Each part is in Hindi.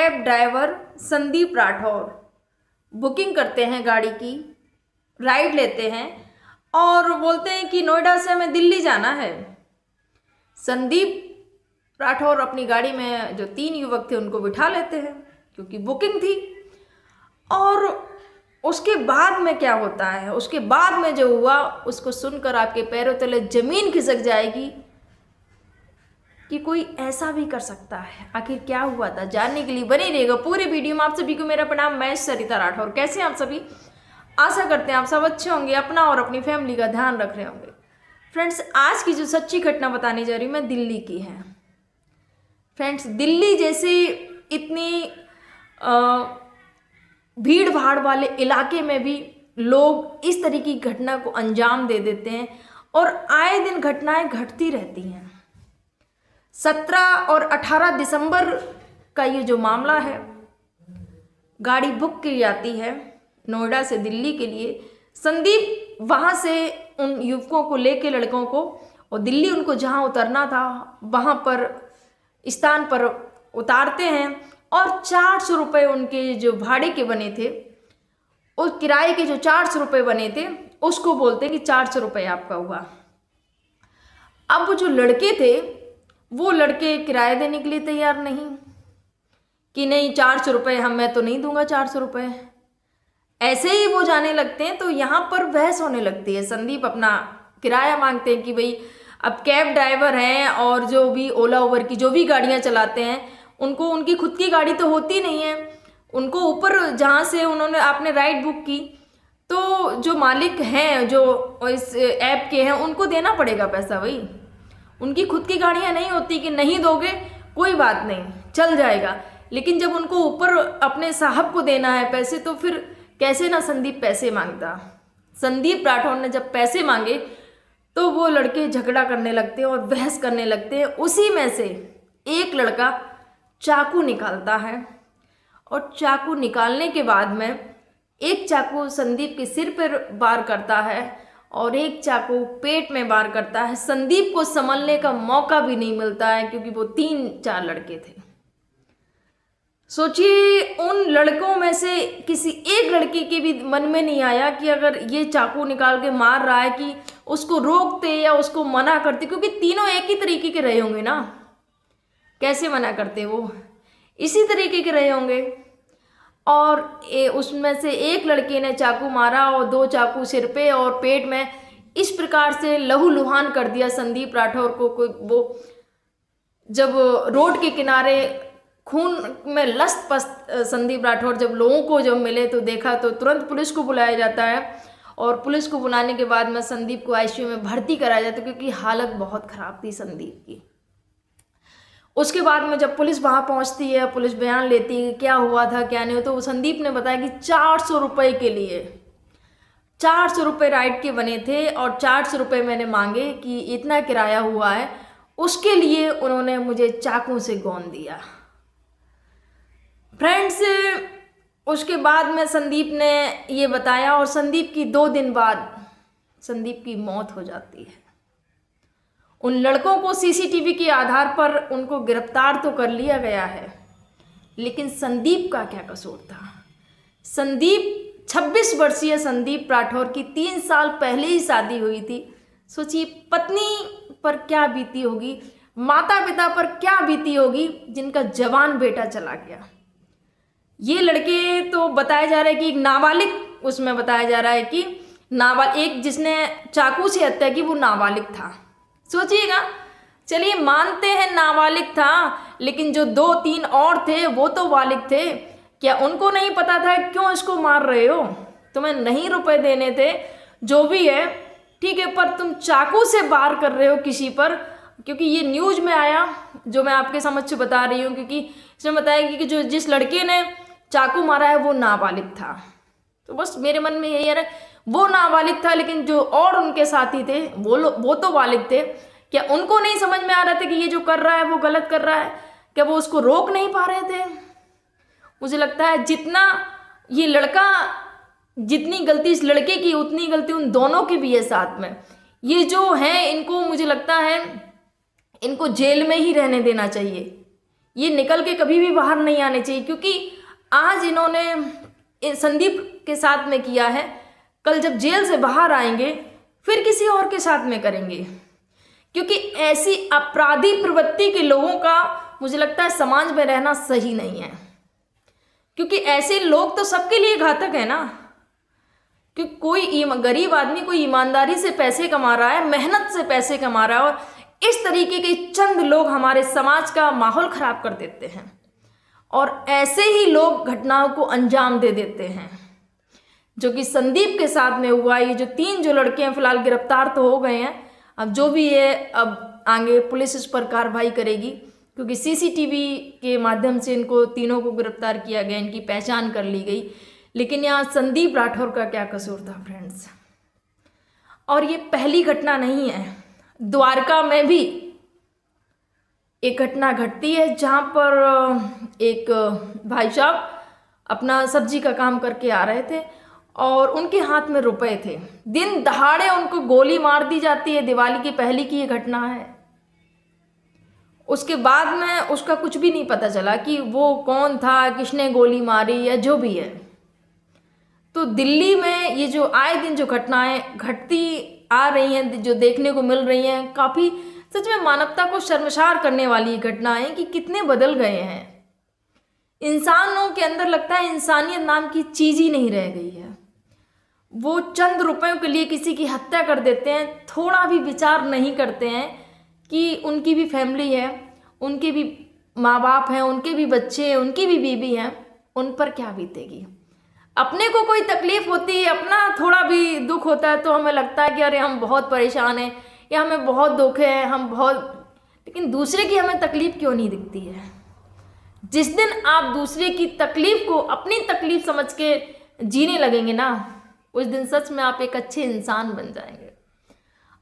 Cab driver Sandeep Rathore booking करते हैं गाड़ी की, राइड लेते हैं और बोलते हैं कि नोएडा से हमें दिल्ली जाना है। संदीप राठौर अपनी गाड़ी में जो 3 युवक थे उनको बिठा लेते हैं क्योंकि बुकिंग थी। और उसके बाद में क्या होता है, उसके बाद में जो हुआ उसको सुनकर आपके पैरों तले जमीन खिसक जाएगी कि कोई ऐसा भी कर सकता है। आखिर क्या हुआ था, जानने के लिए बने रहिएगा पूरी वीडियो में। आप सभी को मेरा प्रणाम, मैं सरिता राठौर। कैसे हैं आप सभी? आशा करते हैं आप सब अच्छे होंगे, अपना और अपनी फैमिली का ध्यान रख रहे होंगे। फ्रेंड्स, आज की जो सच्ची घटना बताने जा रही हूँ मैं दिल्ली की है। फ्रेंड्स, दिल्ली जैसे इतनी भीड़ भाड़ वाले इलाके में भी लोग इस तरह की घटना को अंजाम दे देते हैं और आए दिन घटनाएं घटती रहती हैं। 17 और 18 दिसंबर का ये जो मामला है, गाड़ी बुक की जाती है नोएडा से दिल्ली के लिए। संदीप वहाँ से उन युवकों को लेके, लड़कों को, और दिल्ली उनको जहाँ उतरना था वहाँ पर स्थान पर उतारते हैं और 400 रुपये उनके जो भाड़े के बने थे, उस किराए के जो 400 रुपये बने थे उसको बोलते हैं कि 400 रुपये आपका हुआ। अब वो जो लड़के थे वो लड़के किराया देने के लिए तैयार नहीं कि नहीं 400 रुपये मैं तो नहीं दूंगा 400 रुपये। ऐसे ही वो जाने लगते हैं तो यहाँ पर बहस होने लगती है। संदीप अपना किराया मांगते हैं कि भाई अब कैब ड्राइवर हैं और जो भी ओला उबर की जो भी गाड़ियाँ चलाते हैं उनको उनकी खुद की गाड़ी तो होती नहीं है। उनको ऊपर जहाँ से उन्होंने आपने राइड बुक की तो जो मालिक हैं जो इस ऐप के हैं उनको देना पड़ेगा पैसा। भाई उनकी खुद की गाड़ियाँ नहीं होती कि नहीं दोगे कोई बात नहीं चल जाएगा, लेकिन जब उनको ऊपर अपने साहब को देना है पैसे तो फिर कैसे ना संदीप पैसे मांगता। संदीप राठौर ने जब पैसे मांगे तो वो लड़के झगड़ा करने लगते हैं और बहस करने लगते हैं। उसी में से एक लड़का चाकू निकालता है और चाकू निकालने के बाद में एक चाकू संदीप के सिर पर वार करता है और एक चाकू पेट में वार करता है। संदीप को संभलने का मौका भी नहीं मिलता है क्योंकि वो 3-4 लड़के थे। सोचिए, उन लड़कों में से किसी एक लड़के के भी मन में नहीं आया कि अगर ये चाकू निकाल के मार रहा है कि उसको रोकते या उसको मना करते, क्योंकि तीनों एक ही तरीके के रहे होंगे ना। कैसे मना करते, वो इसी तरीके के रहे होंगे। और उसमें से एक लड़के ने चाकू मारा और 2 चाकू सिर पे और पेट में इस प्रकार से लहूलुहान कर दिया संदीप राठौर को। वो जब रोड के किनारे खून में लस्त पस्त संदीप राठौर जब लोगों को जब मिले तो देखा तो तुरंत पुलिस को बुलाया जाता है और पुलिस को बुलाने के बाद में संदीप को आईसीयू में भर्ती कराया जाता है क्योंकि हालत बहुत ख़राब थी संदीप की। उसके बाद में जब पुलिस वहाँ पहुँचती है, पुलिस बयान लेती है क्या हुआ था क्या नहीं, तो संदीप ने बताया कि 400 रुपये के लिए 400 रुपये राइड के बने थे और 400 रुपये मैंने मांगे कि इतना किराया हुआ है, उसके लिए उन्होंने मुझे चाकू से गौंद दिया। फ्रेंड्स, उसके बाद में संदीप ने ये बताया और संदीप की 2 दिन बाद संदीप की मौत हो जाती है। उन लड़कों को सीसीटीवी के आधार पर उनको गिरफ्तार तो कर लिया गया है, लेकिन संदीप का क्या कसूर था? 26 वर्षीय संदीप राठौर की 3 साल पहले ही शादी हुई थी। सोचिए, पत्नी पर क्या बीती होगी, माता पिता पर क्या बीती होगी जिनका जवान बेटा चला गया। ये लड़के तो बताया जा रहा है कि एक नाबालिग, उसमें बताया जा रहा है कि एक जिसने चाकू से हत्या की वो नाबालिग था। सोचिएगा, चलिए मानते हैं नाबालिग था, लेकिन जो 2-3 और थे वो तो बालिग थे। क्या उनको नहीं पता था क्यों इसको मार रहे हो? तुम्हें नहीं रुपए देने थे, जो भी है ठीक है, पर तुम चाकू से वार कर रहे हो किसी पर। क्योंकि ये न्यूज़ में आया जो मैं आपके समझ बता रही हूँ, क्योंकि इसमें बताया कि जो जिस लड़के ने चाकू मारा है वो नाबालिग था। तो बस मेरे मन में यही है, वो नाबालिग था लेकिन जो और उनके साथी थे वो तो बालिग थे। क्या उनको नहीं समझ में आ रहा था कि ये जो कर रहा है वो गलत कर रहा है? क्या वो उसको रोक नहीं पा रहे थे? मुझे लगता है जितना ये लड़का, जितनी गलती इस लड़के की उतनी गलती उन दोनों की भी है साथ में। ये जो है इनको, मुझे लगता है इनको जेल में ही रहने देना चाहिए। ये निकल के कभी भी बाहर नहीं आने चाहिए, क्योंकि आज इन्होंने संदीप के साथ में किया है, कल जब जेल से बाहर आएंगे फिर किसी और के साथ में करेंगे। क्योंकि ऐसी अपराधी प्रवृत्ति के लोगों का मुझे लगता है समाज में रहना सही नहीं है, क्योंकि ऐसे लोग तो सबके लिए घातक है ना। क्योंकि कोई गरीब आदमी कोई ईमानदारी से पैसे कमा रहा है, मेहनत से पैसे कमा रहा है, और इस तरीके के चंद लोग हमारे समाज का माहौल खराब कर देते हैं, और ऐसे ही लोग घटनाओं को अंजाम दे देते हैं, जो कि संदीप के साथ में हुआ। ये जो 3 जो लड़के हैं फिलहाल गिरफ्तार तो हो गए हैं, अब जो भी है अब आगे पुलिस इस पर कार्रवाई करेगी, क्योंकि सीसीटीवी के माध्यम से इनको तीनों को गिरफ्तार किया गया, इनकी पहचान कर ली गई। लेकिन यहाँ संदीप राठौर का क्या कसूर था फ्रेंड्स? और ये पहली घटना नहीं है, द्वारका में भी एक घटना घटती है जहाँ पर एक भाई साहब अपना सब्जी का काम करके आ रहे थे और उनके हाथ में रुपए थे, दिन दहाड़े उनको गोली मार दी जाती है। दिवाली की पहली की ये घटना है। उसके बाद में उसका कुछ भी नहीं पता चला कि वो कौन था, किसने गोली मारी या जो भी है। तो दिल्ली में ये जो आए दिन जो घटनाएं घटती आ रही हैं, जो देखने को मिल रही हैं, काफ़ी सच में मानवता को शर्मसार करने वाली घटनाएं कि कितने बदल गए हैं। इंसानों के अंदर लगता है इंसानियत नाम की चीज़ ही नहीं रह गई है। वो चंद रुपयों के लिए किसी की हत्या कर देते हैं, थोड़ा भी विचार नहीं करते हैं कि उनकी भी फैमिली है, उनके भी माँ बाप हैं, उनके भी बच्चे हैं, उनकी भी बीवी हैं, उन पर क्या बीतेगी। अपने को कोई तकलीफ होती है, अपना थोड़ा भी दुख होता है तो हमें लगता है कि अरे हम बहुत परेशान हैं या हमें बहुत दुख है, हम बहुत, लेकिन दूसरे की हमें तकलीफ क्यों नहीं दिखती है। जिस दिन आप दूसरे की तकलीफ को अपनी तकलीफ समझ के जीने लगेंगे ना, उस दिन सच में आप एक अच्छे इंसान बन जाएंगे।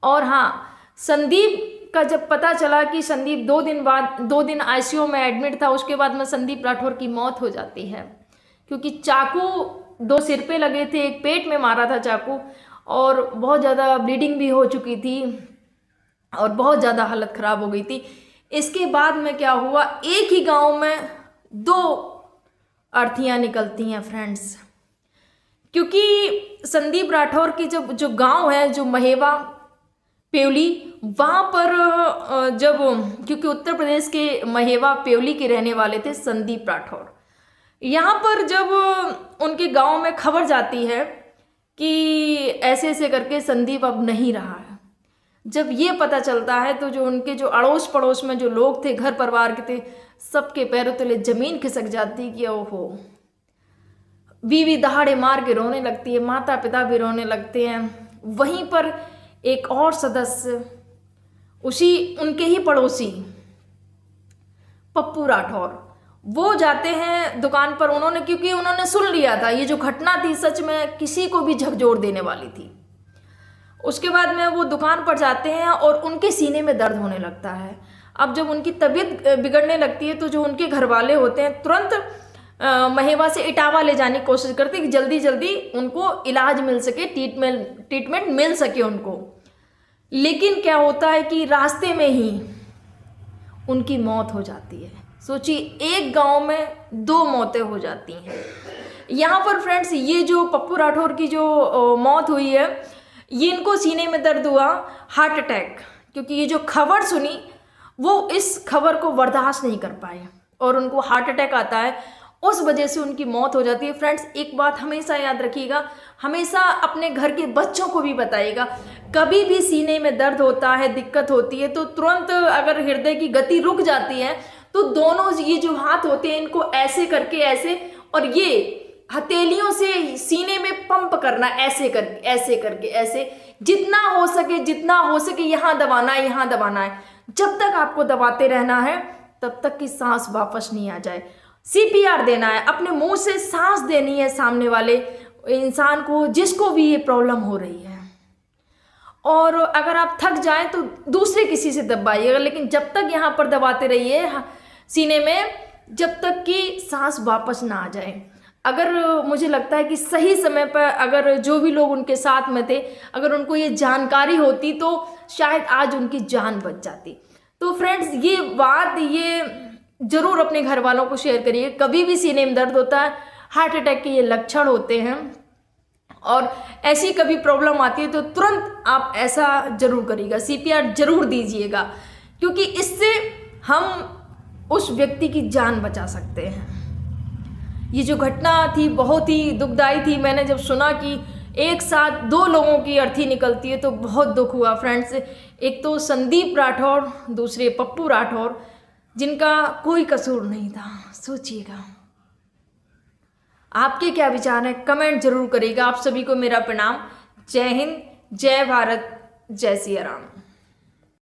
और हाँ, संदीप का जब पता चला कि संदीप 2 दिन आईसीयू में एडमिट था, उसके बाद में संदीप राठौर की मौत हो जाती है, क्योंकि चाकू 2 सिर पे लगे थे, एक पेट में मारा था चाकू, और बहुत ज़्यादा ब्लीडिंग भी हो चुकी थी और बहुत ज़्यादा हालत ख़राब हो गई थी। इसके बाद में क्या हुआ, एक ही गांव में 2 अर्थियाँ निकलती हैं फ्रेंड्स। क्योंकि संदीप राठौर की जो गांव है, जो महेवा प्योली, वहाँ पर जब, क्योंकि उत्तर प्रदेश के महेवा प्योली के रहने वाले थे संदीप राठौर, यहाँ पर जब उनके गांव में खबर जाती है कि ऐसे ऐसे करके संदीप अब नहीं रहा है, जब ये पता चलता है तो जो उनके जो अड़ोस पड़ोस में जो लोग थे, घर परिवार के थे, सबके पैरों तले जमीन खिसक जाती कि ओहो। बीवी दहाड़े मार के रोने लगती है, माता पिता भी रोने लगते हैं। वहीं पर एक और सदस्य, उनके ही पड़ोसी पप्पू राठौर, वो जाते हैं दुकान पर। क्योंकि उन्होंने सुन लिया था ये जो घटना थी सच में किसी को भी झकझोर देने वाली थी। उसके बाद में वो दुकान पर जाते हैं और उनके सीने में दर्द होने लगता है। अब जब उनकी तबीयत बिगड़ने लगती है तो जो उनके घर वाले होते हैं तुरंत महेवा से इटावा ले जाने की कोशिश करते हैं कि जल्दी जल्दी उनको इलाज मिल सके, ट्रीटमेंट मिल सके उनको। लेकिन क्या होता है कि रास्ते में ही उनकी मौत हो जाती है। सोचिए, एक गांव में 2 मौतें हो जाती हैं। यहाँ पर फ्रेंड्स, ये जो पप्पू राठौर की जो मौत हुई है, ये इनको सीने में दर्द हुआ, हार्ट अटैक, क्योंकि ये जो खबर सुनी वो इस खबर को बर्दाश्त नहीं कर पाए और उनको हार्ट अटैक आता है। उस वजह से उनकी मौत हो जाती है। फ्रेंड्स, एक बात हमेशा याद रखिएगा, हमेशा अपने घर के बच्चों को भी बताइएगा, कभी भी सीने में दर्द होता है, दिक्कत होती है, तो तुरंत अगर हृदय की गति रुक जाती है तो दोनों ये जो हाथ होते हैं इनको ऐसे करके, ऐसे, और ये हथेलियों से सीने में पंप करना, ऐसे करके ऐसे, जितना हो सके यहाँ दबाना है, यहाँ दबाना है। जब तक आपको दबाते रहना है तब तक कि सांस वापस नहीं आ जाए। CPR देना है, अपने मुंह से सांस देनी है सामने वाले इंसान को, जिसको भी ये प्रॉब्लम हो रही है। और अगर आप थक जाएं तो दूसरे किसी से दबाइएगा, लेकिन जब तक यहाँ पर दबाते रहिए सीने में, जब तक कि सांस वापस ना आ जाए। अगर मुझे लगता है कि सही समय पर अगर जो भी लोग उनके साथ में थे, अगर उनको ये जानकारी होती तो शायद आज उनकी जान बच जाती। तो फ्रेंड्स, ये बात, ये ज़रूर अपने घर वालों को शेयर करिए। कभी भी सीने में दर्द होता है, हार्ट अटैक के ये लक्षण होते हैं, और ऐसी कभी प्रॉब्लम आती है तो तुरंत आप ऐसा जरूर करिएगा, CPR जरूर दीजिएगा, क्योंकि इससे हम उस व्यक्ति की जान बचा सकते हैं। ये जो घटना थी बहुत ही दुखदाई थी। मैंने जब सुना कि एक साथ 2 लोगों की अर्थी निकलती है तो बहुत दुख हुआ फ्रेंड्स। एक तो संदीप राठौर, दूसरे पप्पू राठौर, जिनका कोई कसूर नहीं था। सोचिएगा, आपके क्या विचार हैं, कमेंट जरूर करिएगा। आप सभी को मेरा प्रणाम। जय हिंद, जय भारत, जय सिया राम।